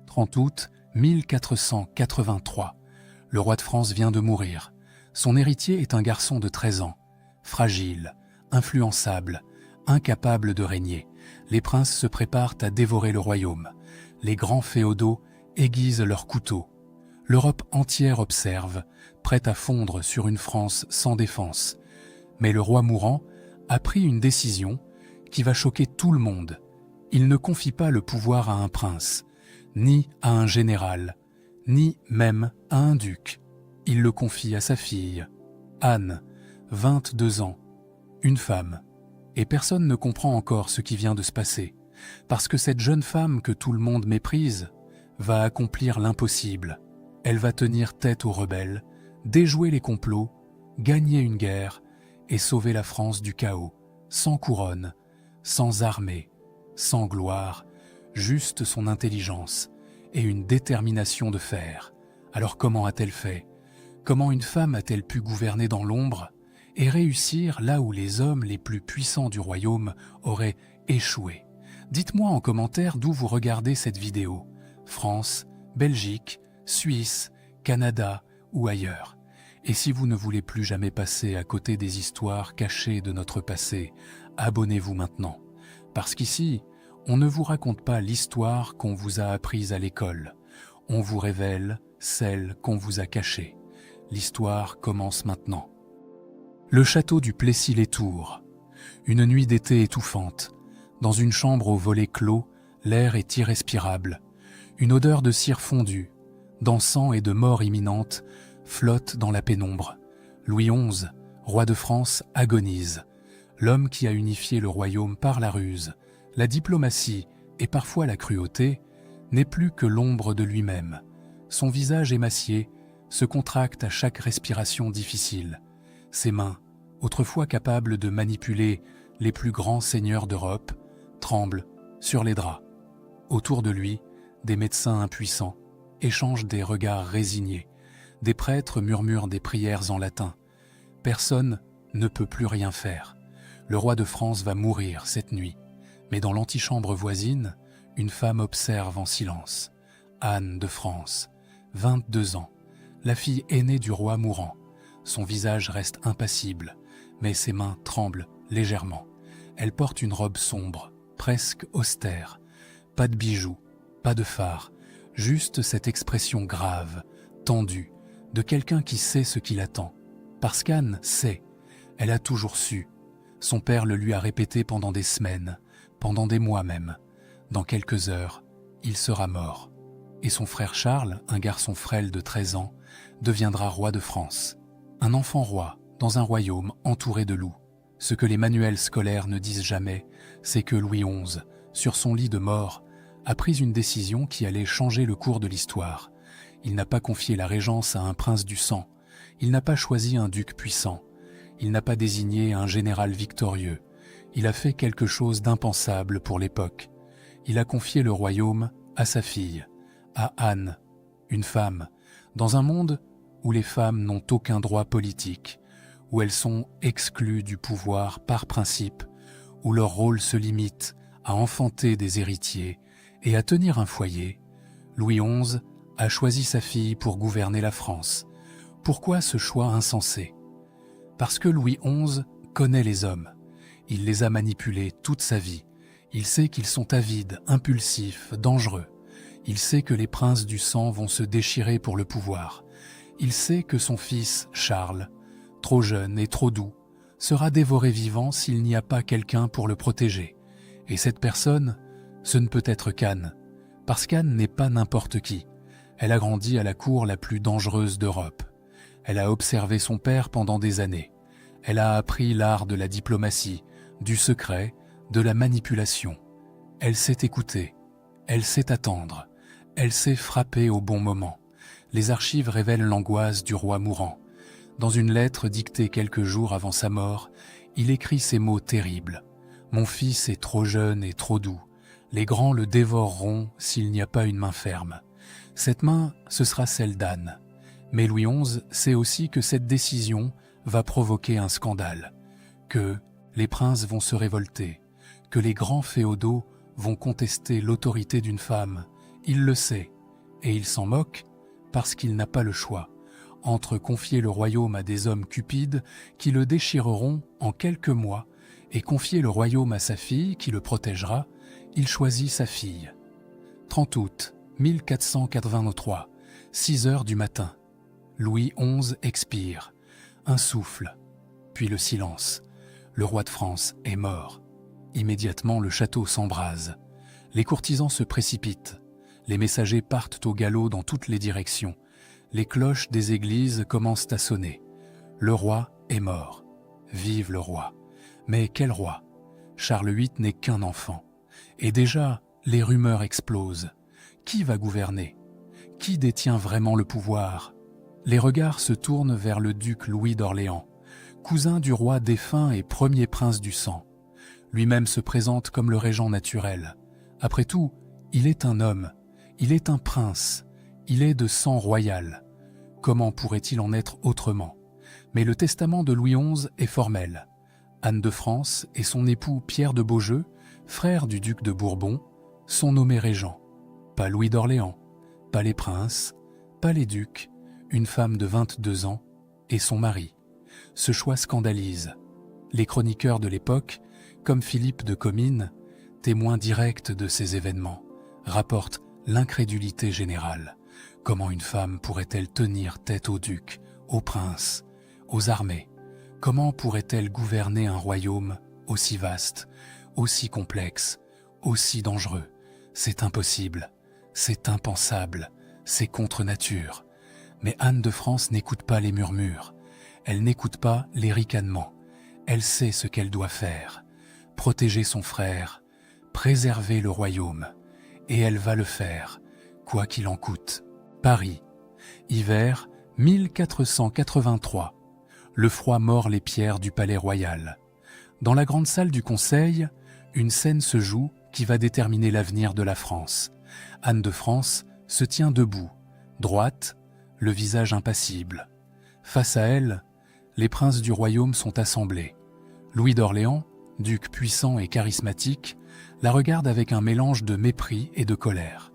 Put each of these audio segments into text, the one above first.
30 août 1483. Le roi de France vient de mourir. Son héritier est un garçon de 13 ans. Fragile, influençable, incapable de régner. Les princes se préparent à dévorer le royaume. Les grands féodaux aiguisent leurs couteaux. L'Europe entière observe, prête à fondre sur une France sans défense. Mais le roi mourant a pris une décision qui va choquer tout le monde. Il ne confie pas le pouvoir à un prince, ni à un général, ni même à un duc. Il le confie à sa fille, Anne, 22 ans, une femme. Et personne ne comprend encore ce qui vient de se passer, parce que cette jeune femme que tout le monde méprise va accomplir l'impossible. Elle va tenir tête aux rebelles, déjouer les complots, gagner une guerre et sauver la France du chaos, sans couronne, sans armée, sans gloire, juste son intelligence et une détermination de fer. Alors comment a-t-elle fait? Comment une femme a-t-elle pu gouverner dans l'ombre et réussir là où les hommes les plus puissants du royaume auraient échoué? Dites-moi en commentaire d'où vous regardez cette vidéo. France, Belgique, Suisse, Canada ou ailleurs. Et si vous ne voulez plus jamais passer à côté des histoires cachées de notre passé, abonnez-vous maintenant. Parce qu'ici, on ne vous raconte pas l'histoire qu'on vous a apprise à l'école. On vous révèle celle qu'on vous a cachée. L'histoire commence maintenant. Le château du Plessis-les-Tours. Une nuit d'été étouffante. Dans une chambre aux volets clos, l'air est irrespirable. Une odeur de cire fondue, d'encens et de mort imminente, flotte dans la pénombre. Louis XI, roi de France, agonise. L'homme qui a unifié le royaume par la ruse, la diplomatie et parfois la cruauté, n'est plus que l'ombre de lui-même. Son visage émacié se contracte à chaque respiration difficile. Ses mains, autrefois capables de manipuler les plus grands seigneurs d'Europe, tremblent sur les draps. Autour de lui, des médecins impuissants échangent des regards résignés. Des prêtres murmurent des prières en latin. Personne ne peut plus rien faire. Le roi de France va mourir cette nuit. Mais dans l'antichambre voisine, une femme observe en silence. Anne de France, 22 ans, la fille aînée du roi mourant. Son visage reste impassible, mais ses mains tremblent légèrement. Elle porte une robe sombre, presque austère. Pas de bijoux, pas de phare, juste cette expression grave, tendue, de quelqu'un qui sait ce qui l'attend. Parce qu'Anne sait, elle a toujours su. Son père le lui a répété pendant des semaines, pendant des mois même. Dans quelques heures, il sera mort. Et son frère Charles, un garçon frêle de 13 ans, deviendra roi de France. Un enfant roi, dans un royaume entouré de loups. Ce que les manuels scolaires ne disent jamais, c'est que Louis XI, sur son lit de mort, a pris une décision qui allait changer le cours de l'histoire. Il n'a pas confié la régence à un prince du sang. Il n'a pas choisi un duc puissant. Il n'a pas désigné un général victorieux. Il a fait quelque chose d'impensable pour l'époque. Il a confié le royaume à sa fille, à Anne, une femme, dans un monde où les femmes n'ont aucun droit politique, où elles sont exclues du pouvoir par principe, où leur rôle se limite à enfanter des héritiers et à tenir un foyer. Louis XI a choisi sa fille pour gouverner la France. Pourquoi ce choix insensé? Parce que Louis XI connaît les hommes. Il les a manipulés toute sa vie. Il sait qu'ils sont avides, impulsifs, dangereux. Il sait que les princes du sang vont se déchirer pour le pouvoir. Il sait que son fils, Charles, trop jeune et trop doux, sera dévoré vivant s'il n'y a pas quelqu'un pour le protéger. Et cette personne, ce ne peut être qu'Anne, parce qu'Anne n'est pas n'importe qui. Elle a grandi à la cour la plus dangereuse d'Europe. Elle a observé son père pendant des années. Elle a appris l'art de la diplomatie, du secret, de la manipulation. Elle sait écouter, elle sait attendre, elle sait frapper au bon moment. Les archives révèlent l'angoisse du roi mourant. Dans une lettre dictée quelques jours avant sa mort, il écrit ces mots terribles. « Mon fils est trop jeune et trop doux. Les grands le dévoreront s'il n'y a pas une main ferme. » Cette main, ce sera celle d'Anne. Mais Louis XI sait aussi que cette décision va provoquer un scandale, que les princes vont se révolter, que les grands féodaux vont contester l'autorité d'une femme Il le sait, et il s'en moque parce qu'il n'a pas le choix. Entre confier le royaume à des hommes cupides qui le déchireront en quelques mois et confier le royaume à sa fille qui le protégera, il choisit sa fille. 30 août 1483, 6 heures du matin. Louis XI expire. Un souffle, puis le silence. Le roi de France est mort. Immédiatement, le château s'embrase. Les courtisans se précipitent. Les messagers partent au galop dans toutes les directions. Les cloches des églises commencent à sonner. Le roi est mort. Vive le roi. Mais quel roi? Charles VIII n'est qu'un enfant. Et déjà, les rumeurs explosent. Qui va gouverner? Qui détient vraiment le pouvoir? Les regards se tournent vers le duc Louis d'Orléans, cousin du roi défunt et premier prince du sang. Lui-même se présente comme le régent naturel. Après tout, il est un homme, il est un prince, il est de sang royal. Comment pourrait-il en être autrement? Mais le testament de Louis XI est formel. Anne de France et son époux Pierre de Beaujeu, frère du duc de Bourbon, sont nommés régents. Pas Louis d'Orléans, pas les princes, pas les ducs, une femme de 22 ans et son mari. Ce choix scandalise. Les chroniqueurs de l'époque, comme Philippe de Comines, témoin direct de ces événements, rapportent l'incrédulité générale. Comment une femme pourrait-elle tenir tête au duc, au prince, aux armées? Comment pourrait-elle gouverner un royaume aussi vaste, aussi complexe, aussi dangereux? C'est impossible, c'est impensable, c'est contre nature. Mais Anne de France n'écoute pas les murmures, elle n'écoute pas les ricanements. Elle sait ce qu'elle doit faire, protéger son frère, préserver le royaume. Et elle va le faire, quoi qu'il en coûte. Paris, hiver 1483. Le froid mord les pierres du palais royal. Dans la grande salle du Conseil, une scène se joue qui va déterminer l'avenir de la France. Anne de France se tient debout, droite, le visage impassible. Face à elle, les princes du royaume sont assemblés. Louis d'Orléans, duc puissant et charismatique, la regarde avec un mélange de mépris et de colère.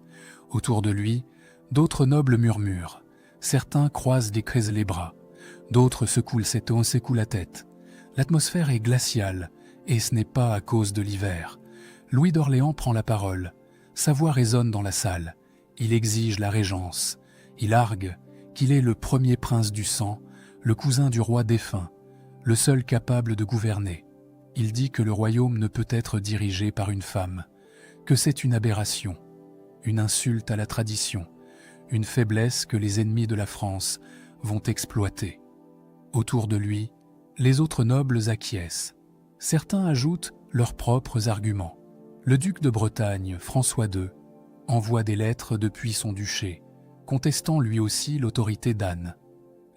Autour de lui, d'autres nobles murmurent. Certains croisent les bras, d'autres secouent la tête. L'atmosphère est glaciale, et ce n'est pas à cause de l'hiver. Louis d'Orléans prend la parole. Sa voix résonne dans la salle. Il exige la régence. Il argue qu'il est le premier prince du sang, le cousin du roi défunt, le seul capable de gouverner. Il dit que le royaume ne peut être dirigé par une femme, que c'est une aberration, une insulte à la tradition, une faiblesse que les ennemis de la France vont exploiter. Autour de lui, les autres nobles acquiescent. Certains ajoutent leurs propres arguments. Le duc de Bretagne, François II, envoie des lettres depuis son duché, contestant lui aussi l'autorité d'Anne.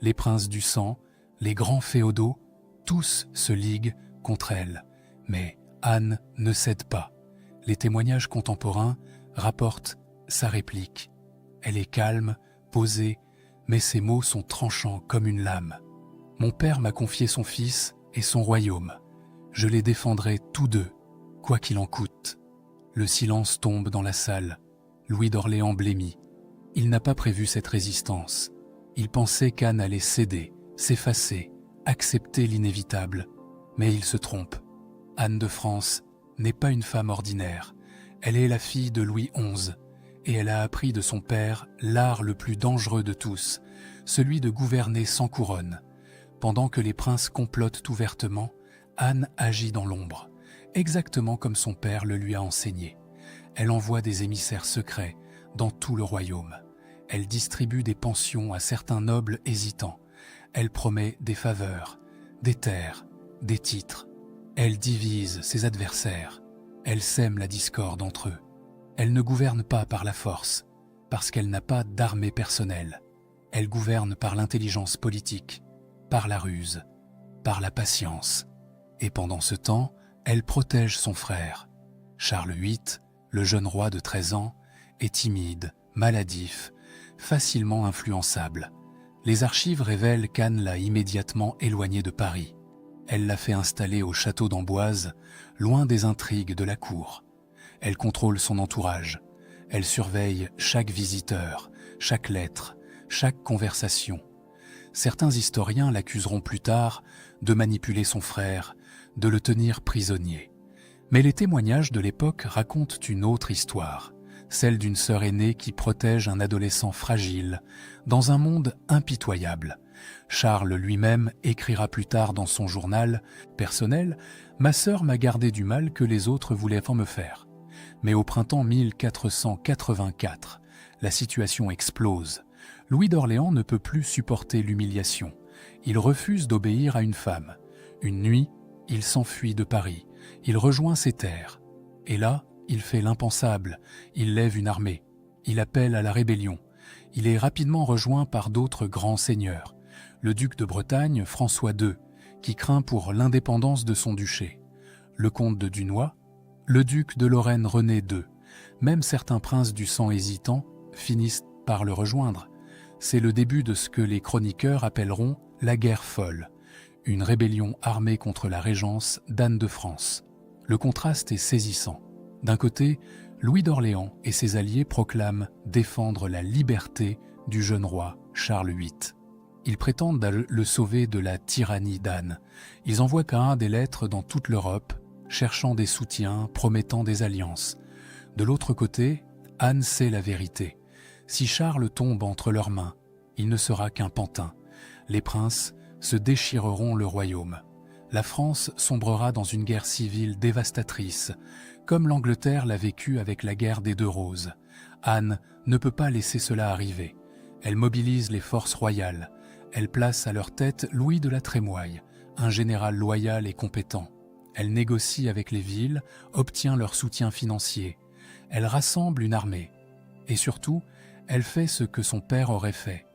Les princes du sang, les grands féodaux, tous se liguent contre elle. Mais Anne ne cède pas. Les témoignages contemporains rapportent sa réplique. Elle est calme, posée, mais ses mots sont tranchants comme une lame. Mon père m'a confié son fils et son royaume. Je les défendrai tous deux, quoi qu'il en coûte. Le silence tombe dans la salle. Louis d'Orléans blêmit. Il n'a pas prévu cette résistance. Il pensait qu'Anne allait céder, s'effacer, accepter l'inévitable. Mais il se trompe. Anne de France n'est pas une femme ordinaire. Elle est la fille de Louis XI, et elle a appris de son père l'art le plus dangereux de tous, celui de gouverner sans couronne. Pendant que les princes complotent ouvertement, Anne agit dans l'ombre, exactement comme son père le lui a enseigné. Elle envoie des émissaires secrets dans tout le royaume. Elle distribue des pensions à certains nobles hésitants. Elle promet des faveurs, des terres, des titres. Elle divise ses adversaires. Elle sème la discorde entre eux. Elle ne gouverne pas par la force, parce qu'elle n'a pas d'armée personnelle. Elle gouverne par l'intelligence politique, par la ruse, par la patience. Et pendant ce temps, elle protège son frère. Charles VIII, le jeune roi de 13 ans, est timide, maladif, facilement influençable. Les archives révèlent qu'Anne l'a immédiatement éloigné de Paris. Elle l'a fait installer au château d'Amboise, loin des intrigues de la cour. Elle contrôle son entourage. Elle surveille chaque visiteur, chaque lettre, chaque conversation. Certains historiens l'accuseront plus tard de manipuler son frère, de le tenir prisonnier. Mais les témoignages de l'époque racontent une autre histoire, celle d'une sœur aînée qui protège un adolescent fragile dans un monde impitoyable. Charles lui-même écrira plus tard dans son journal personnel « Ma sœur m'a gardé du mal que les autres voulaient me faire ». Mais au printemps 1484, la situation explose. Louis d'Orléans ne peut plus supporter l'humiliation. Il refuse d'obéir à une femme. Une nuit, il s'enfuit de Paris. Il rejoint ses terres. Et là, il fait l'impensable. Il lève une armée. Il appelle à la rébellion. Il est rapidement rejoint par d'autres grands seigneurs. Le duc de Bretagne, François II, qui craint pour l'indépendance de son duché. Le comte de Dunois, le duc de Lorraine René II. Même certains princes du sang hésitant finissent par le rejoindre. C'est le début de ce que les chroniqueurs appelleront la guerre folle, une rébellion armée contre la régence d'Anne de France. Le contraste est saisissant. D'un côté, Louis d'Orléans et ses alliés proclament défendre la liberté du jeune roi Charles VIII. Ils prétendent le sauver de la tyrannie d'Anne. Ils envoient des lettres dans toute l'Europe, cherchant des soutiens, promettant des alliances. De l'autre côté, Anne sait la vérité. Si Charles tombe entre leurs mains, il ne sera qu'un pantin. Les princes se déchireront le royaume. La France sombrera dans une guerre civile dévastatrice, comme l'Angleterre l'a vécu avec la guerre des Deux Roses. Anne ne peut pas laisser cela arriver. Elle mobilise les forces royales. Elle place à leur tête Louis de la Trémoille, un général loyal et compétent. Elle négocie avec les villes, obtient leur soutien financier. Elle rassemble une armée. Et surtout, elle fait ce que son père aurait fait.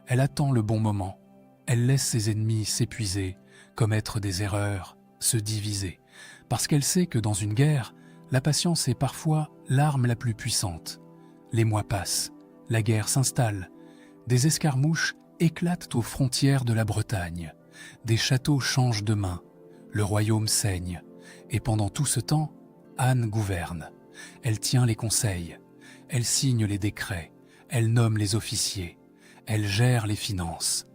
Elle attend le bon moment. Elle laisse ses ennemis s'épuiser, commettre des erreurs, se diviser. Parce qu'elle sait que dans une guerre, la patience est parfois l'arme la plus puissante. Les mois passent, la guerre s'installe. Des escarmouches éclatent aux frontières de la Bretagne. Des châteaux changent de main. Le royaume saigne. Et pendant tout ce temps, Anne gouverne. Elle tient les conseils. Elle signe les décrets. Elle nomme les officiers. Elle gère les finances.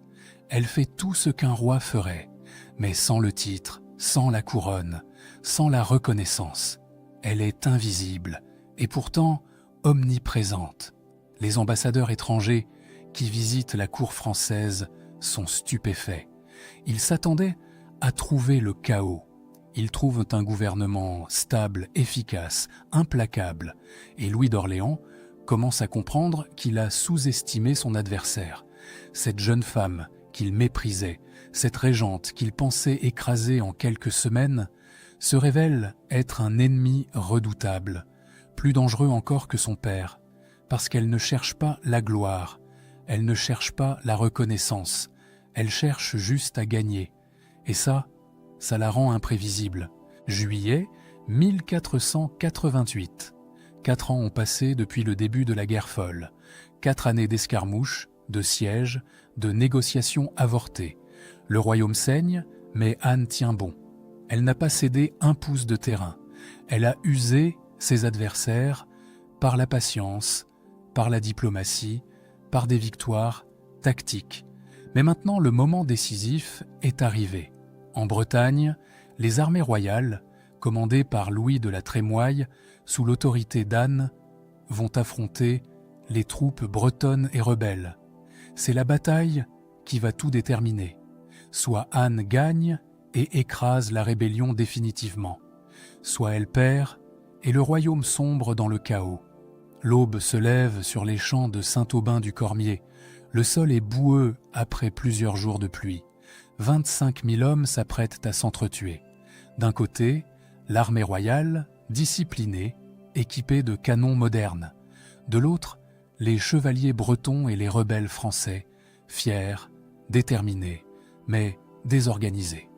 Elle fait tout ce qu'un roi ferait, mais sans le titre, sans la couronne, sans la reconnaissance. Elle est invisible et pourtant omniprésente. Les ambassadeurs étrangers qui visitent la cour française sont stupéfaits. Ils s'attendaient à trouver le chaos. Ils trouvent un gouvernement stable, efficace, implacable, et Louis d'Orléans commence à comprendre qu'il a sous-estimé son adversaire. Cette jeune femme qu'il méprisait, cette régente qu'il pensait écraser en quelques semaines, se révèle être un ennemi redoutable, plus dangereux encore que son père, parce qu'elle ne cherche pas la gloire, elle ne cherche pas la reconnaissance, elle cherche juste à gagner. Et ça la rend imprévisible. Juillet 1488. 4 ans ont passé depuis le début de la guerre folle. 4 années d'escarmouches, de sièges, de négociations avortées. Le royaume saigne, mais Anne tient bon. Elle n'a pas cédé un pouce de terrain. Elle a usé ses adversaires par la patience, par la diplomatie, par des victoires tactiques. Mais maintenant, le moment décisif est arrivé. En Bretagne, les armées royales, commandées par Louis de la Trémoille, sous l'autorité d'Anne, vont affronter les troupes bretonnes et rebelles. C'est la bataille qui va tout déterminer. Soit Anne gagne et écrase la rébellion définitivement, soit elle perd et le royaume sombre dans le chaos. L'aube se lève sur les champs de Saint-Aubin-du-Cormier. Le sol est boueux après plusieurs jours de pluie. 25 000 hommes s'apprêtent à s'entretuer. D'un côté, l'armée royale, disciplinée, équipée de canons modernes. De l'autre, les chevaliers bretons et les rebelles français, fiers, déterminés, mais désorganisés.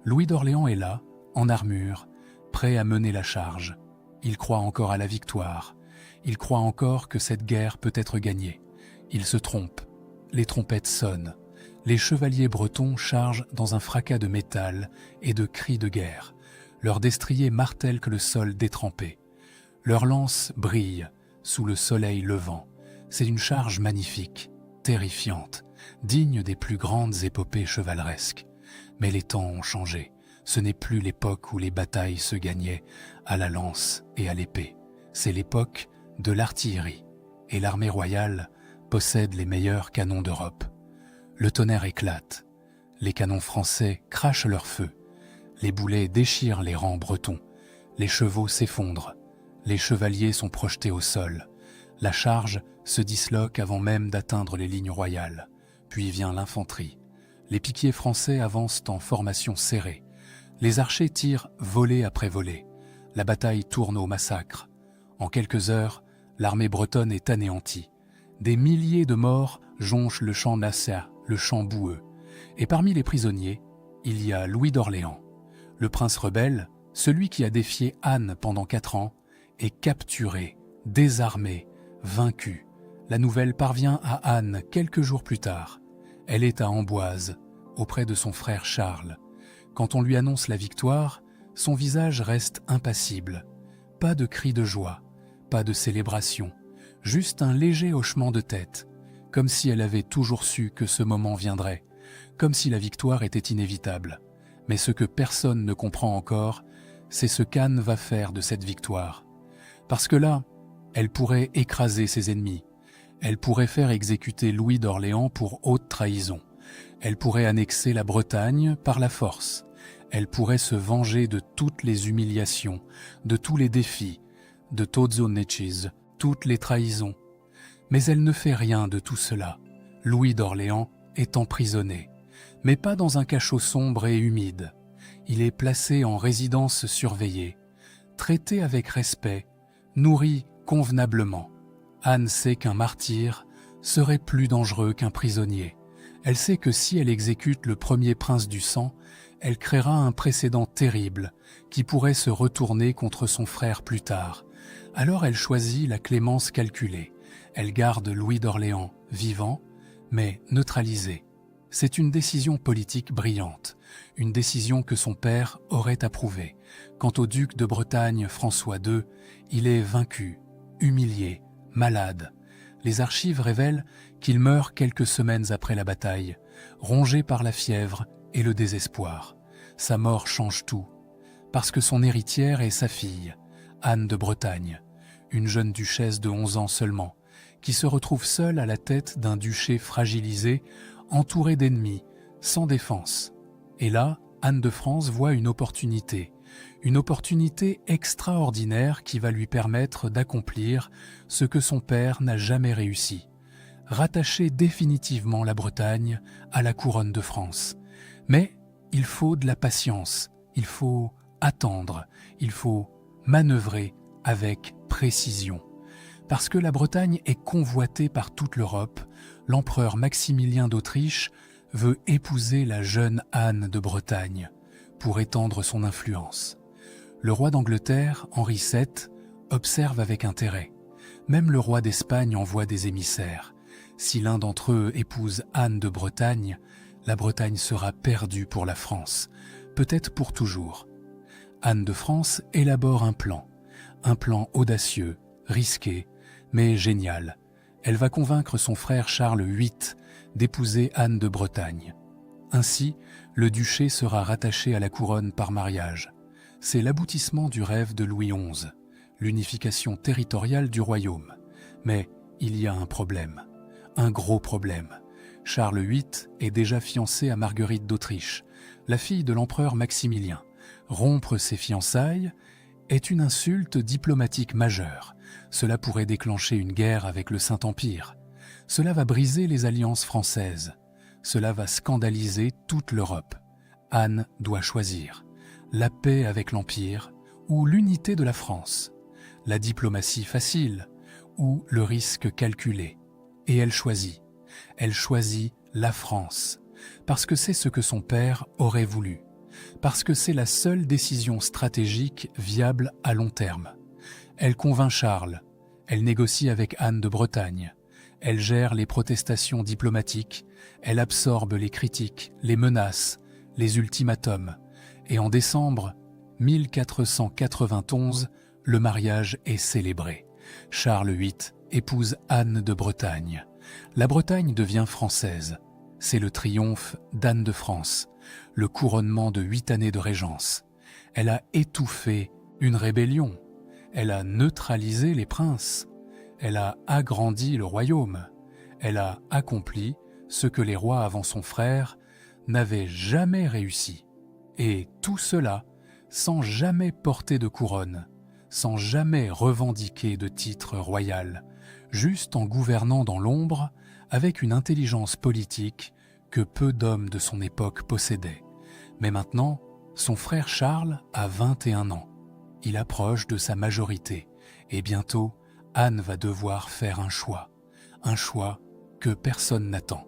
Louis d'Orléans est là, en armure, prêt à mener la charge. Il croit encore à la victoire. Il croit encore que cette guerre peut être gagnée. Il se trompe. Les trompettes sonnent. Les chevaliers bretons chargent dans un fracas de métal et de cris de guerre. Leurs destriers martèlent que le sol détrempé. Leurs lances brillent, sous le soleil levant. C'est une charge magnifique, terrifiante, digne des plus grandes épopées chevaleresques. Mais les temps ont changé. Ce n'est plus l'époque où les batailles se gagnaient à la lance et à l'épée. C'est l'époque de l'artillerie. Et l'armée royale possède les meilleurs canons d'Europe. Le tonnerre éclate. Les canons français crachent leur feu. Les boulets déchirent les rangs bretons. Les chevaux s'effondrent. Les chevaliers sont projetés au sol. La charge se disloque avant même d'atteindre les lignes royales. Puis vient l'infanterie. Les piquiers français avancent en formation serrée. Les archers tirent volée après volée. La bataille tourne au massacre. En quelques heures, l'armée bretonne est anéantie. Des milliers de morts jonchent le champ Nasser, le champ boueux. Et parmi les prisonniers, il y a Louis d'Orléans. Le prince rebelle, celui qui a défié Anne pendant 4 ans, est capturé, désarmé, vaincu. La nouvelle parvient à Anne quelques jours plus tard. Elle est à Amboise, auprès de son frère Charles. Quand on lui annonce la victoire, son visage reste impassible. Pas de cri de joie, pas de célébration, juste un léger hochement de tête, comme si elle avait toujours su que ce moment viendrait, comme si la victoire était inévitable. Mais ce que personne ne comprend encore, c'est ce qu'Anne va faire de cette victoire. Parce que là, elle pourrait écraser ses ennemis, elle pourrait faire exécuter Louis d'Orléans pour haute trahison, elle pourrait annexer la Bretagne par la force, elle pourrait se venger de toutes les humiliations, de tous les défis, de Todzo Netches, toutes les trahisons. Mais elle ne fait rien de tout cela. Louis d'Orléans est emprisonné, mais pas dans un cachot sombre et humide. Il est placé en résidence surveillée, traité avec respect, nourri convenablement. Anne sait qu'un martyr serait plus dangereux qu'un prisonnier. Elle sait que si elle exécute le premier prince du sang, elle créera un précédent terrible qui pourrait se retourner contre son frère plus tard. Alors elle choisit la clémence calculée. Elle garde Louis d'Orléans vivant, mais neutralisé. C'est une décision politique brillante, une décision que son père aurait approuvée. Quant au duc de Bretagne, François II, il est vaincu, humilié, malade. Les archives révèlent qu'il meurt quelques semaines après la bataille, rongé par la fièvre et le désespoir. Sa mort change tout, parce que son héritière est sa fille, Anne de Bretagne, une jeune duchesse de 11 ans seulement, qui se retrouve seule à la tête d'un duché fragilisé, entourée d'ennemis, sans défense. Et là, Anne de France voit une opportunité extraordinaire qui va lui permettre d'accomplir ce que son père n'a jamais réussi, rattacher définitivement la Bretagne à la couronne de France. Mais il faut de la patience, il faut attendre, il faut manœuvrer avec précision. Parce que la Bretagne est convoitée par toute l'Europe, l'empereur Maximilien d'Autriche veut épouser la jeune Anne de Bretagne pour étendre son influence. Le roi d'Angleterre, Henri VII, observe avec intérêt. Même le roi d'Espagne envoie des émissaires. Si l'un d'entre eux épouse Anne de Bretagne, la Bretagne sera perdue pour la France, peut-être pour toujours. Anne de France élabore un plan audacieux, risqué, mais génial. Elle va convaincre son frère Charles VIII d'épouser Anne de Bretagne. Ainsi, le duché sera rattaché à la couronne par mariage. C'est l'aboutissement du rêve de Louis XI, l'unification territoriale du royaume. Mais il y a un problème, un gros problème. Charles VIII est déjà fiancé à Marguerite d'Autriche, la fille de l'empereur Maximilien. Rompre ses fiançailles est une insulte diplomatique majeure. Cela pourrait déclencher une guerre avec le Saint-Empire. Cela va briser les alliances françaises. Cela va scandaliser toute l'Europe. Anne doit choisir la paix avec l'Empire ou l'unité de la France, la diplomatie facile ou le risque calculé. Et elle choisit la France, parce que c'est ce que son père aurait voulu, parce que c'est la seule décision stratégique viable à long terme. Elle convainc Charles, elle négocie avec Anne de Bretagne, elle gère les protestations diplomatiques, elle absorbe les critiques, les menaces, les ultimatums. Et en décembre 1491, le mariage est célébré. Charles VIII épouse Anne de Bretagne. La Bretagne devient française. C'est le triomphe d'Anne de France, le couronnement de 8 années de régence. Elle a étouffé une rébellion. Elle a neutralisé les princes. Elle a agrandi le royaume. Elle a accompli ce que les rois avant son frère n'avaient jamais réussi. Et tout cela sans jamais porter de couronne, sans jamais revendiquer de titre royal, juste en gouvernant dans l'ombre avec une intelligence politique que peu d'hommes de son époque possédaient. Mais maintenant, son frère Charles a 21 ans. Il approche de sa majorité et bientôt, Anne va devoir faire un choix que personne n'attend,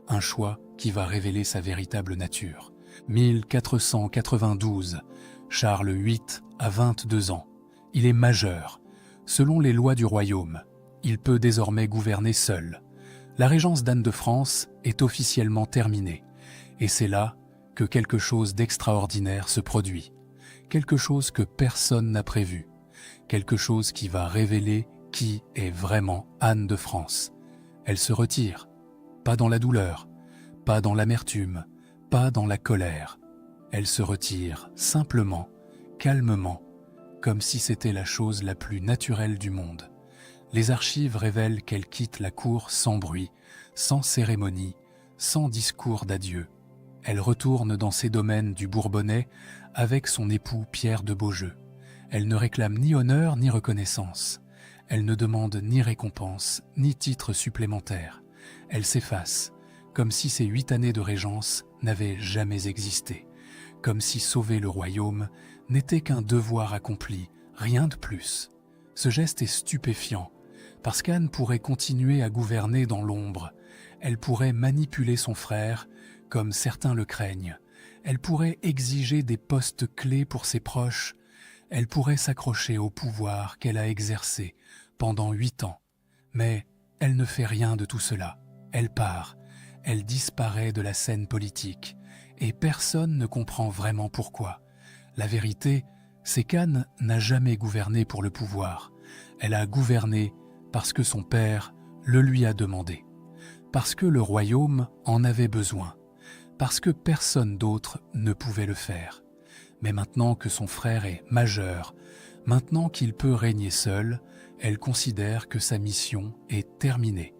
un choix qui va révéler sa véritable nature. 1492, Charles VIII a 22 ans. Il est majeur. Selon les lois du royaume, il peut désormais gouverner seul. La régence d'Anne de France est officiellement terminée. Et c'est là que quelque chose d'extraordinaire se produit. Quelque chose que personne n'a prévu. Quelque chose qui va révéler qui est vraiment Anne de France. Elle se retire. Pas dans la douleur, pas dans l'amertume, pas dans la colère. Elle se retire simplement, calmement, comme si c'était la chose la plus naturelle du monde. Les archives révèlent qu'elle quitte la cour sans bruit, sans cérémonie, sans discours d'adieu. Elle retourne dans ses domaines du Bourbonnais avec son époux Pierre de Beaujeu. Elle ne réclame ni honneur ni reconnaissance. Elle ne demande ni récompense, ni titre supplémentaire. Elle s'efface, comme si ces 8 années de régence n'avaient jamais existé, comme si sauver le royaume n'était qu'un devoir accompli, rien de plus. Ce geste est stupéfiant, parce qu'Anne pourrait continuer à gouverner dans l'ombre. Elle pourrait manipuler son frère, comme certains le craignent. Elle pourrait exiger des postes clés pour ses proches. Elle pourrait s'accrocher au pouvoir qu'elle a exercé pendant 8 ans. Mais elle ne fait rien de tout cela. Elle part. Elle disparaît de la scène politique. Et personne ne comprend vraiment pourquoi. La vérité, c'est qu'Anne n'a jamais gouverné pour le pouvoir. Elle a gouverné parce que son père le lui a demandé. Parce que le royaume en avait besoin. Parce que personne d'autre ne pouvait le faire. Mais maintenant que son frère est majeur, maintenant qu'il peut régner seul, elle considère que sa mission est terminée.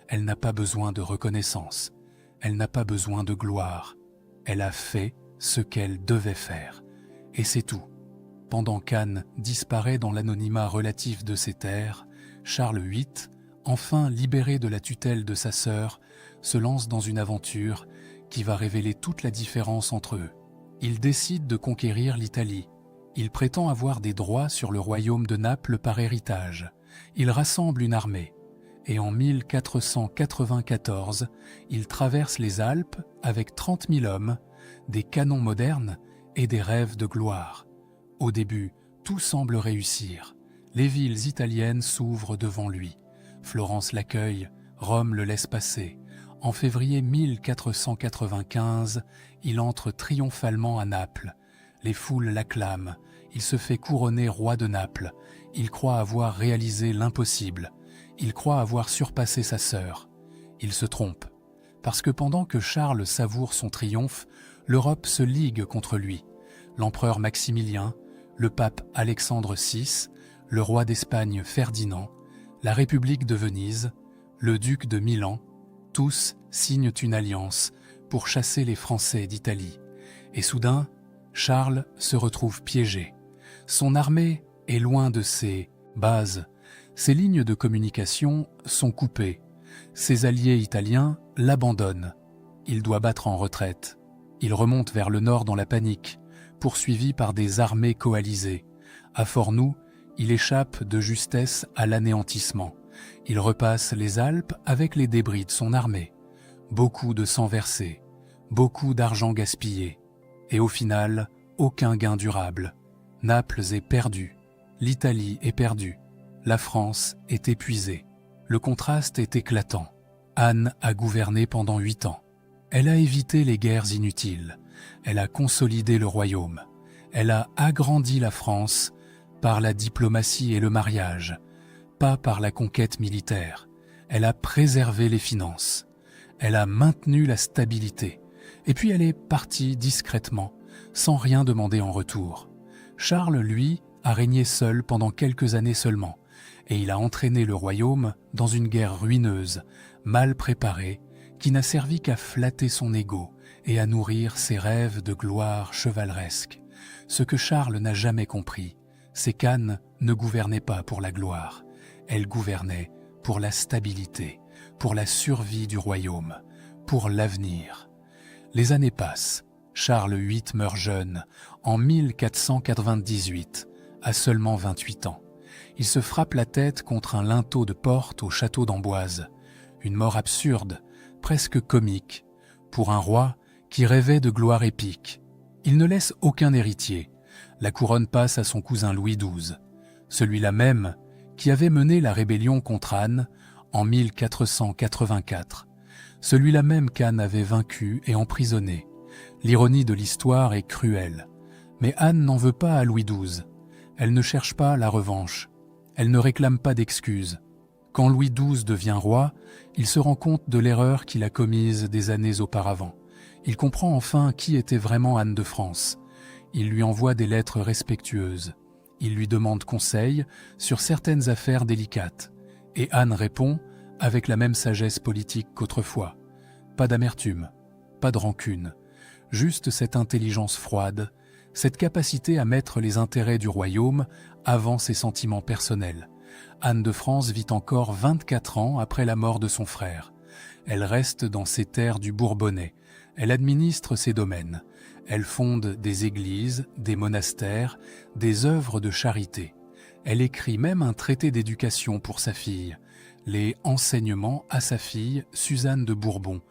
Elle n'a pas besoin de reconnaissance. Elle n'a pas besoin de gloire. Elle a fait ce qu'elle devait faire. Et c'est tout. Pendant qu'Anne disparaît dans l'anonymat relatif de ses terres, Charles VIII, enfin libéré de la tutelle de sa sœur, se lance dans une aventure qui va révéler toute la différence entre eux. Il décide de conquérir l'Italie. Il prétend avoir des droits sur le royaume de Naples par héritage. Il rassemble une armée. Et en 1494, il traverse les Alpes avec 30 000 hommes, des canons modernes et des rêves de gloire. Au début, tout semble réussir. Les villes italiennes s'ouvrent devant lui. Florence l'accueille, Rome le laisse passer. En février 1495, il entre triomphalement à Naples. Les foules l'acclament. Il se fait couronner roi de Naples. Il croit avoir réalisé l'impossible. Il croit avoir surpassé sa sœur. Il se trompe. Parce que pendant que Charles savoure son triomphe, l'Europe se ligue contre lui. L'empereur Maximilien, le pape Alexandre VI, le roi d'Espagne Ferdinand, la République de Venise, le duc de Milan, tous signent une alliance pour chasser les Français d'Italie. Et soudain, Charles se retrouve piégé. Son armée est loin de ses bases. Ses lignes de communication sont coupées. Ses alliés italiens l'abandonnent. Il doit battre en retraite. Il remonte vers le nord dans la panique, poursuivi par des armées coalisées. À Fornoux, il échappe de justesse à l'anéantissement. Il repasse les Alpes avec les débris de son armée. Beaucoup de sang versé, beaucoup d'argent gaspillé. Et au final, aucun gain durable. Naples est perdu. L'Italie est perdue. La France est épuisée. Le contraste est éclatant. Anne a gouverné pendant 8 ans. Elle a évité les guerres inutiles. Elle a consolidé le royaume. Elle a agrandi la France par la diplomatie et le mariage, pas par la conquête militaire. Elle a préservé les finances. Elle a maintenu la stabilité. Et puis elle est partie discrètement, sans rien demander en retour. Charles, lui, a régné seul pendant quelques années seulement, et il a entraîné le royaume dans une guerre ruineuse, mal préparée, qui n'a servi qu'à flatter son ego et à nourrir ses rêves de gloire chevaleresque. Ce que Charles n'a jamais compris, c'est qu'Anne ne gouvernait pas pour la gloire, elle gouvernait pour la stabilité, pour la survie du royaume, pour l'avenir. Les années passent, Charles VIII meurt jeune, en 1498, à seulement 28 ans. Il se frappe la tête contre un linteau de porte au château d'Amboise. Une mort absurde, presque comique, pour un roi qui rêvait de gloire épique. Il ne laisse aucun héritier. La couronne passe à son cousin Louis XII, celui-là même qui avait mené la rébellion contre Anne en 1484, celui-là même qu'Anne avait vaincu et emprisonné. L'ironie de l'histoire est cruelle, mais Anne n'en veut pas à Louis XII. Elle ne cherche pas la revanche, elle ne réclame pas d'excuses. Quand Louis XII devient roi, il se rend compte de l'erreur qu'il a commise des années auparavant. Il comprend enfin qui était vraiment Anne de France. Il lui envoie des lettres respectueuses. Il lui demande conseil sur certaines affaires délicates. Et Anne répond avec la même sagesse politique qu'autrefois. Pas d'amertume, pas de rancune, juste cette intelligence froide, cette capacité à mettre les intérêts du royaume avant ses sentiments personnels. Anne de France vit encore 24 ans après la mort de son frère. Elle reste dans ses terres du Bourbonnais. Elle administre ses domaines. Elle fonde des églises, des monastères, des œuvres de charité. Elle écrit même un traité d'éducation pour sa fille, les Enseignements à sa fille Suzanne de Bourbon,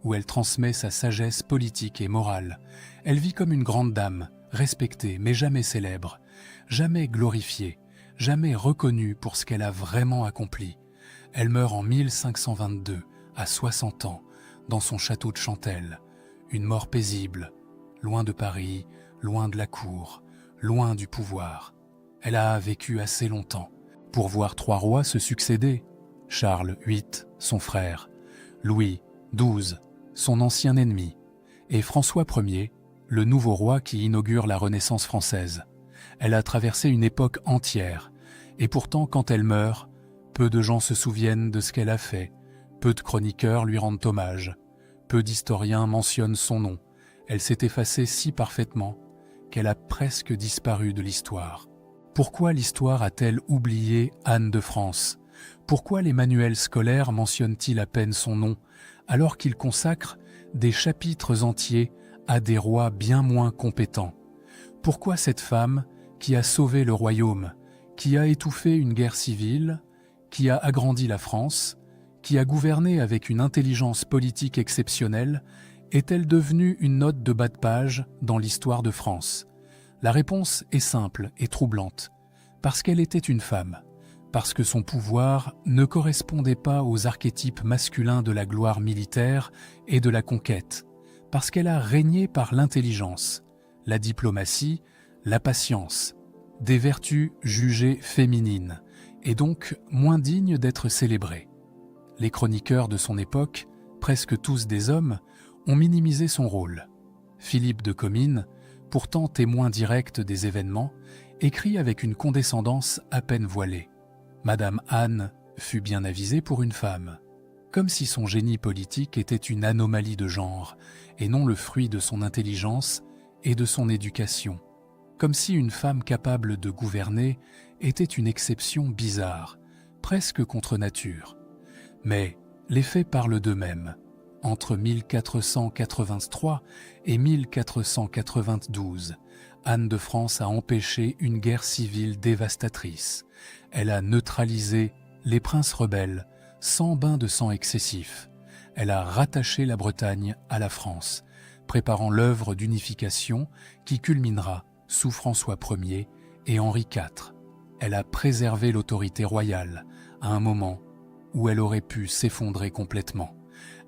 où elle transmet sa sagesse politique et morale. Elle vit comme une grande dame, respectée mais jamais célèbre, jamais glorifiée, jamais reconnue pour ce qu'elle a vraiment accompli. Elle meurt en 1522, à 60 ans, dans son château de Chantelle. Une mort paisible, loin de Paris, loin de la cour, loin du pouvoir. Elle a vécu assez longtemps pour voir 3 rois se succéder. Charles VIII, son frère, Louis XII, son ancien ennemi, et François Ier, le nouveau roi qui inaugure la Renaissance française. Elle a traversé une époque entière, et pourtant quand elle meurt, peu de gens se souviennent de ce qu'elle a fait, peu de chroniqueurs lui rendent hommage, peu d'historiens mentionnent son nom. Elle s'est effacée si parfaitement qu'elle a presque disparu de l'histoire. Pourquoi l'histoire a-t-elle oublié Anne de France ? Pourquoi les manuels scolaires mentionnent-ils à peine son nom, alors qu'ils consacrent des chapitres entiers à des rois bien moins compétents? Pourquoi cette femme qui a sauvé le royaume, qui a étouffé une guerre civile, qui a agrandi la France, qui a gouverné avec une intelligence politique exceptionnelle, est-elle devenue une note de bas de page dans l'histoire de France? La réponse est simple et troublante. Parce qu'elle était une femme. Parce que son pouvoir ne correspondait pas aux archétypes masculins de la gloire militaire et de la conquête. Parce qu'elle a régné par l'intelligence, la diplomatie, la patience, des vertus jugées féminines, et donc moins dignes d'être célébrées. Les chroniqueurs de son époque, presque tous des hommes, ont minimisé son rôle. Philippe de Comines, pourtant témoin direct des événements, écrit avec une condescendance à peine voilée. Madame Anne fut bien avisée pour une femme, comme si son génie politique était une anomalie de genre, et non le fruit de son intelligence et de son éducation, comme si une femme capable de gouverner était une exception bizarre, presque contre nature. Mais les faits parlent d'eux-mêmes. Entre 1483 et 1492, Anne de France a empêché une guerre civile dévastatrice. Elle a neutralisé les princes rebelles sans bain de sang excessif. Elle a rattaché la Bretagne à la France, préparant l'œuvre d'unification qui culminera sous François Ier et Henri IV. Elle a préservé l'autorité royale à un moment où elle aurait pu s'effondrer complètement.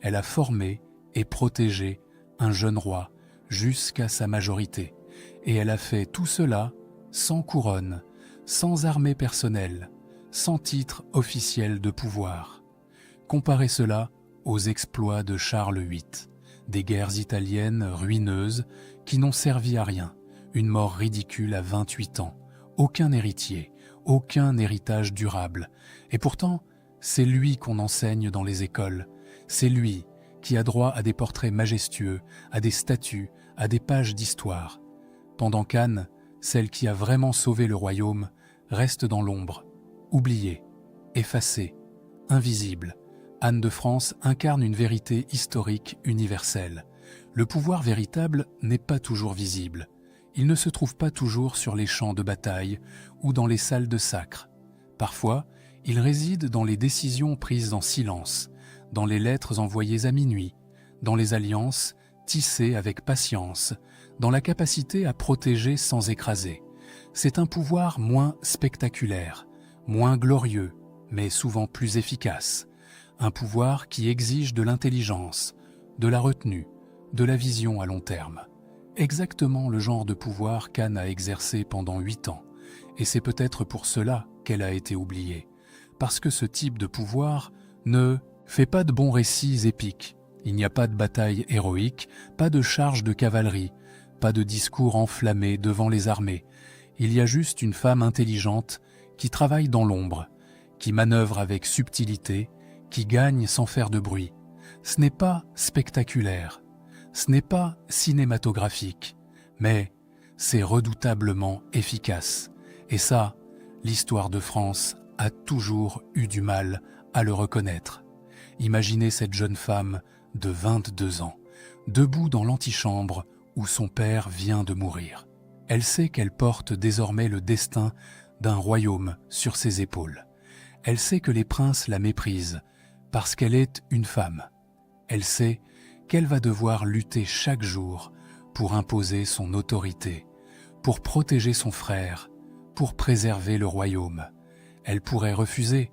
Elle a formé et protégé un jeune roi jusqu'à sa majorité. Et elle a fait tout cela sans couronne, sans armée personnelle, sans titre officiel de pouvoir. Comparez cela aux exploits de Charles VIII, des guerres italiennes ruineuses qui n'ont servi à rien, une mort ridicule à 28 ans, aucun héritier, aucun héritage durable. Et pourtant, c'est lui qu'on enseigne dans les écoles, c'est lui qui a droit à des portraits majestueux, à des statues, à des pages d'histoire. Pendant qu'Anne, celle qui a vraiment sauvé le royaume, reste dans l'ombre, oubliée, effacée, invisible. Anne de France incarne une vérité historique universelle. Le pouvoir véritable n'est pas toujours visible. Il ne se trouve pas toujours sur les champs de bataille ou dans les salles de sacre. Parfois, il réside dans les décisions prises en silence, dans les lettres envoyées à minuit, dans les alliances tissées avec patience, dans la capacité à protéger sans écraser. C'est un pouvoir moins spectaculaire, moins glorieux, mais souvent plus efficace. Un pouvoir qui exige de l'intelligence, de la retenue, de la vision à long terme. Exactement le genre de pouvoir qu'Anne a exercé pendant 8 ans. Et c'est peut-être pour cela qu'elle a été oubliée. Parce que ce type de pouvoir ne fait pas de bons récits épiques. Il n'y a pas de bataille héroïque, pas de charge de cavalerie, pas de discours enflammés devant les armées. Il y a juste une femme intelligente qui travaille dans l'ombre, qui manœuvre avec subtilité, qui gagne sans faire de bruit. Ce n'est pas spectaculaire, ce n'est pas cinématographique, mais c'est redoutablement efficace. Et ça, l'histoire de France a toujours eu du mal à le reconnaître. Imaginez cette jeune femme de 22 ans, debout dans l'antichambre où son père vient de mourir. Elle sait qu'elle porte désormais le destin d'un royaume sur ses épaules. Elle sait que les princes la méprisent parce qu'elle est une femme. Elle sait qu'elle va devoir lutter chaque jour pour imposer son autorité, pour protéger son frère, pour préserver le royaume. Elle pourrait refuser,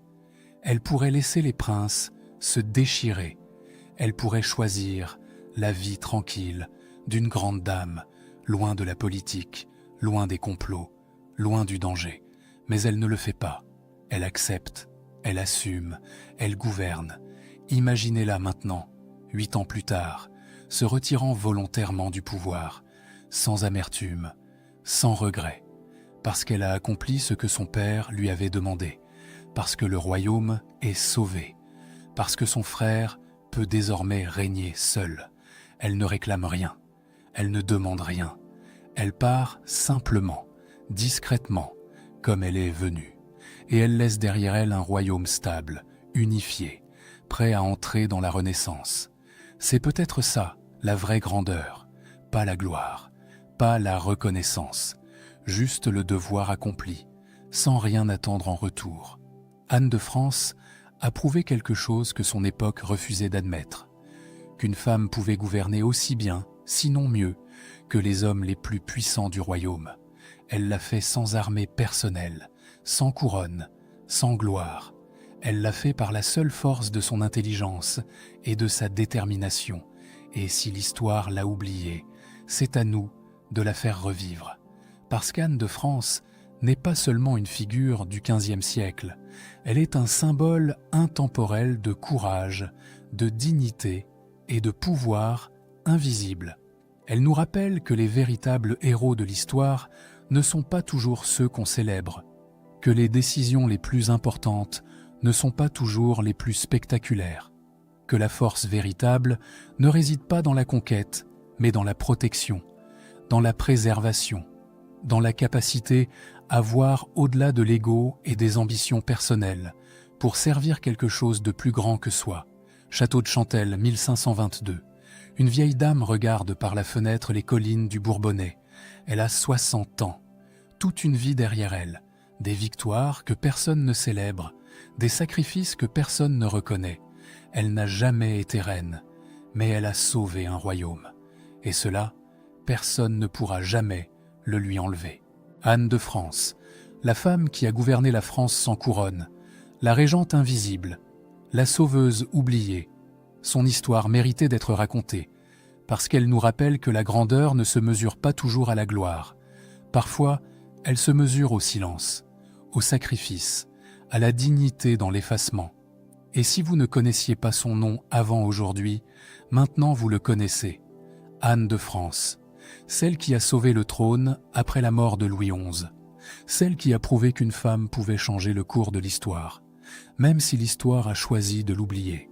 elle pourrait laisser les princes se déchirer, elle pourrait choisir la vie tranquille d'une grande dame, loin de la politique, loin des complots, loin du danger. Mais elle ne le fait pas. Elle accepte, elle assume, elle gouverne. Imaginez-la maintenant, 8 ans plus tard, se retirant volontairement du pouvoir, sans amertume, sans regret, parce qu'elle a accompli ce que son père lui avait demandé, parce que le royaume est sauvé, parce que son frère peut désormais régner seul. Elle ne réclame rien, elle ne demande rien. Elle part simplement, discrètement, comme elle est venue. Et elle laisse derrière elle un royaume stable, unifié, prêt à entrer dans la Renaissance. C'est peut-être ça, la vraie grandeur, pas la gloire, pas la reconnaissance, juste le devoir accompli, sans rien attendre en retour. Anne de France a prouvé quelque chose que son époque refusait d'admettre, qu'une femme pouvait gouverner aussi bien, sinon mieux, que les hommes les plus puissants du royaume. Elle l'a fait sans armée personnelle, sans couronne, sans gloire. Elle l'a fait par la seule force de son intelligence et de sa détermination. Et si l'histoire l'a oubliée, c'est à nous de la faire revivre. Parce qu'Anne de France n'est pas seulement une figure du XVe siècle, elle est un symbole intemporel de courage, de dignité et de pouvoir invisible. Elle nous rappelle que les véritables héros de l'histoire ne sont pas toujours ceux qu'on célèbre, que les décisions les plus importantes ne sont pas toujours les plus spectaculaires, que la force véritable ne réside pas dans la conquête, mais dans la protection, dans la préservation, dans la capacité à voir au-delà de l'ego et des ambitions personnelles pour servir quelque chose de plus grand que soi. Château de Chantelle, 1522. Une vieille dame regarde par la fenêtre les collines du Bourbonnais. Elle a 60 ans, toute une vie derrière elle, des victoires que personne ne célèbre, des sacrifices que personne ne reconnaît. Elle n'a jamais été reine, mais elle a sauvé un royaume. Et cela, personne ne pourra jamais le lui enlever. Anne de France, la femme qui a gouverné la France sans couronne, la régente invisible, la sauveuse oubliée. Son histoire méritait d'être racontée, parce qu'elle nous rappelle que la grandeur ne se mesure pas toujours à la gloire. Parfois, elle se mesure au silence, au sacrifice, à la dignité dans l'effacement. Et si vous ne connaissiez pas son nom avant aujourd'hui, maintenant vous le connaissez. Anne de France, celle qui a sauvé le trône après la mort de Louis XI, celle qui a prouvé qu'une femme pouvait changer le cours de l'histoire, même si l'histoire a choisi de l'oublier.